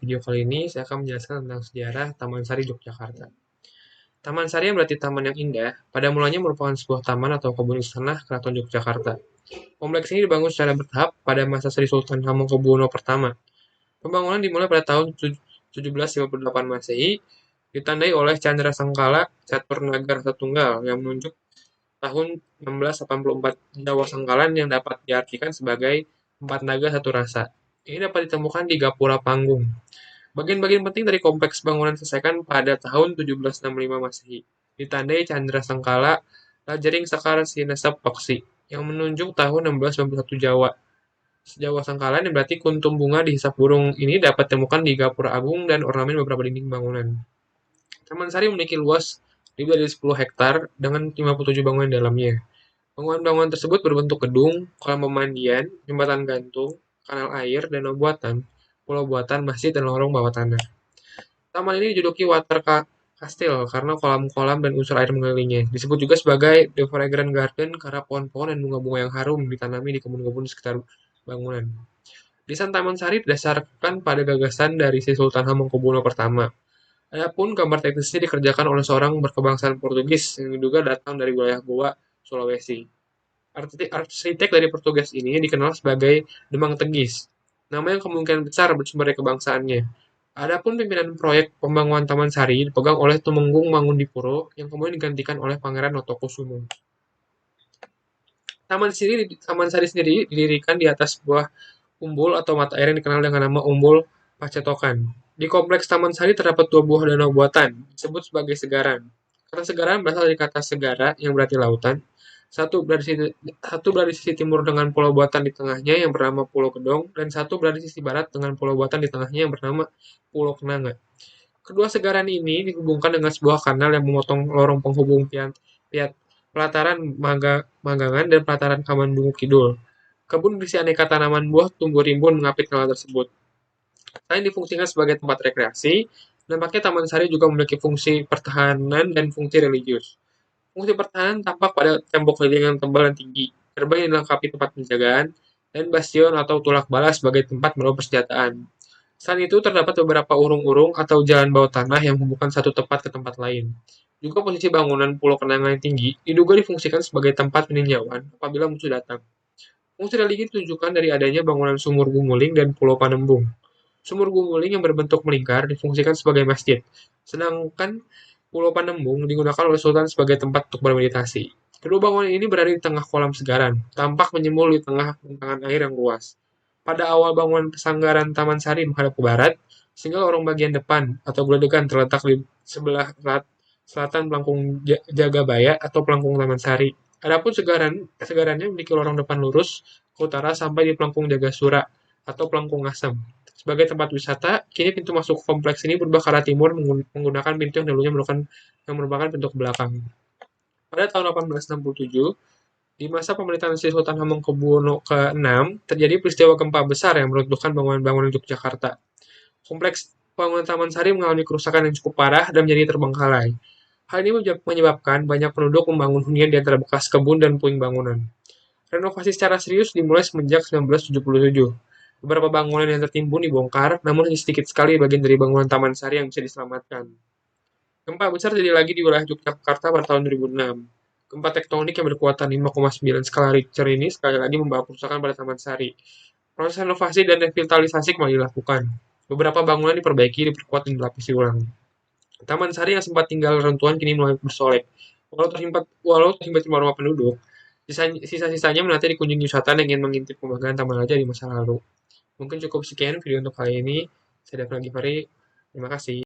video kali ini saya akan menjelaskan tentang sejarah Taman Sari Yogyakarta. Taman Sari yang berarti taman yang indah, pada mulanya merupakan sebuah taman atau kebun istana Keraton Yogyakarta. Kompleks ini dibangun secara bertahap pada masa Sri Sultan Hamengkubuwono pertama. Pembangunan dimulai pada tahun 1758 Masehi, ditandai oleh Chandra Sangkala Catur Nagara Satunggal yang menunjuk tahun 1684 Jawa Sangkalan yang dapat diartikan sebagai empat naga satu rasa. Ini dapat ditemukan di Gapura Panggung. Bagian-bagian penting dari kompleks bangunan diselesaikan pada tahun 1765 Masehi. Ditandai Chandra Sangkala Lajering Sekar Sinesep Peksi yang menunjuk tahun 1691 Jawa. Jawa Sangkalan yang berarti kuntum bunga dihisap burung ini dapat ditemukan di Gapura Agung dan ornamen beberapa dinding bangunan. Taman Sari memiliki luas lebih dari 10 hektar dengan 57 bangunan di dalamnya. Bangunan-bangunan tersebut berbentuk gedung, kolam pemandian, jembatan gantung, kanal air, danau buatan, pulau buatan, masjid, dan lorong bawah tanah. Taman ini dijuluki Water Castle karena kolam-kolam dan unsur air mengelilinginya. Disebut juga sebagai The Fragrant Garden karena pohon-pohon dan bunga-bunga yang harum ditanami di kebun-kebun di sekitar bangunan. Desain Taman Sari didasarkan pada gagasan dari Sri Sultan Hamengkubuwono pertama. Adapun gambar teknisnya dikerjakan oleh seorang berkebangsaan Portugis yang diduga datang dari wilayah Goa, Sulawesi. Arsitek dari Portugis ini dikenal sebagai Demang Tegis, nama yang kemungkinan besar bersumber dari kebangsaannya. Adapun pimpinan proyek pembangunan Taman Sari dipegang oleh Tumenggung Mangunipuro yang kemudian digantikan oleh Pangeran Notokusumo. Taman Sari sendiri didirikan di atas sebuah umbul atau mata air yang dikenal dengan nama Umbul Pacetokan. Di kompleks Taman Sari terdapat dua buah danau buatan, disebut sebagai segaran. Kata segaran berasal dari kata segara yang berarti lautan. Satu berada di sisi timur dengan pulau buatan di tengahnya yang bernama Pulau Gedong, dan satu berada di sisi barat dengan pulau buatan di tengahnya yang bernama Pulau Kenanga. Kedua segaran ini dihubungkan dengan sebuah kanal yang memotong lorong penghubung pelataran Magangan dan pelataran Kamandungu Kidul. Kebun berisi aneka tanaman buah tumbuh rimbun mengapit kanal tersebut. Selain difungsikan sebagai tempat rekreasi, nampaknya Taman Sari juga memiliki fungsi pertahanan dan fungsi religius. Fungsi pertahanan tampak pada tembok dinding yang tebal dan tinggi, gerbang yang dilengkapi tempat penjagaan, dan bastion atau tulak balas sebagai tempat menaruh persenjataan. Selain itu, terdapat beberapa urung-urung atau jalan bawah tanah yang menghubungkan satu tempat ke tempat lain. Juga posisi bangunan Pulau Kenanga yang tinggi diduga difungsikan sebagai tempat peninjauan apabila musuh datang. Fungsi religi ditunjukkan dari adanya bangunan Sumur Gumuling dan Pulau Panembung. Sumur Gumuling yang berbentuk melingkar difungsikan sebagai masjid, sedangkan Pulau Panembung digunakan oleh Sultan sebagai tempat untuk bermeditasi. Kedua bangunan ini berada di tengah kolam segaran, tampak menyembul di tengah bentangan air yang luas. Pada awal bangunan pesanggaran Taman Sari menghadap ke barat, sehingga lorong bagian depan atau geledekan terletak di sebelah selatan pelangkung Jagabaya atau pelangkung Taman Sari. Adapun segarannya memiliki lorong depan lurus ke utara sampai di pelangkung Jagasura atau pelangkung Ngasem. Sebagai tempat wisata, kini pintu masuk kompleks ini berubah ke arah timur menggunakan pintu yang dulunya merupakan pintu ke belakang. Pada tahun 1867, di masa pemerintahan Sri Sultan Hamengkubuwono ke-6, terjadi peristiwa gempa besar yang meruntuhkan bangunan-bangunan Yogyakarta. Kompleks bangunan Taman Sari mengalami kerusakan yang cukup parah dan menjadi terbengkalai. Hal ini menyebabkan banyak penduduk membangun hunian di antara bekas kebun dan puing bangunan. Renovasi secara serius dimulai semenjak 1977. Beberapa bangunan yang tertimbun dibongkar, namun hanya sedikit sekali bagian dari bangunan Taman Sari yang bisa diselamatkan. Gempa besar terjadi lagi di wilayah Yogyakarta pada tahun 2006. Gempa tektonik yang berkekuatan 5,9 skala Richter ini sekali lagi membawa kerusakan pada Taman Sari. Proses renovasi dan revitalisasi kembali dilakukan. Beberapa bangunan diperbaiki, diperkuat, dan dilapisi ulang. Taman Sari yang sempat tinggal reruntuhan kini mulai bersolek. Walau tersimpan rumah penduduk, sisa-sisanya menanti dikunjungi wisatawan yang ingin mengintip kebanggaan Taman Raja di masa lalu. Mungkin cukup sekian video untuk kali ini. Saya Devra Givari. Terima kasih.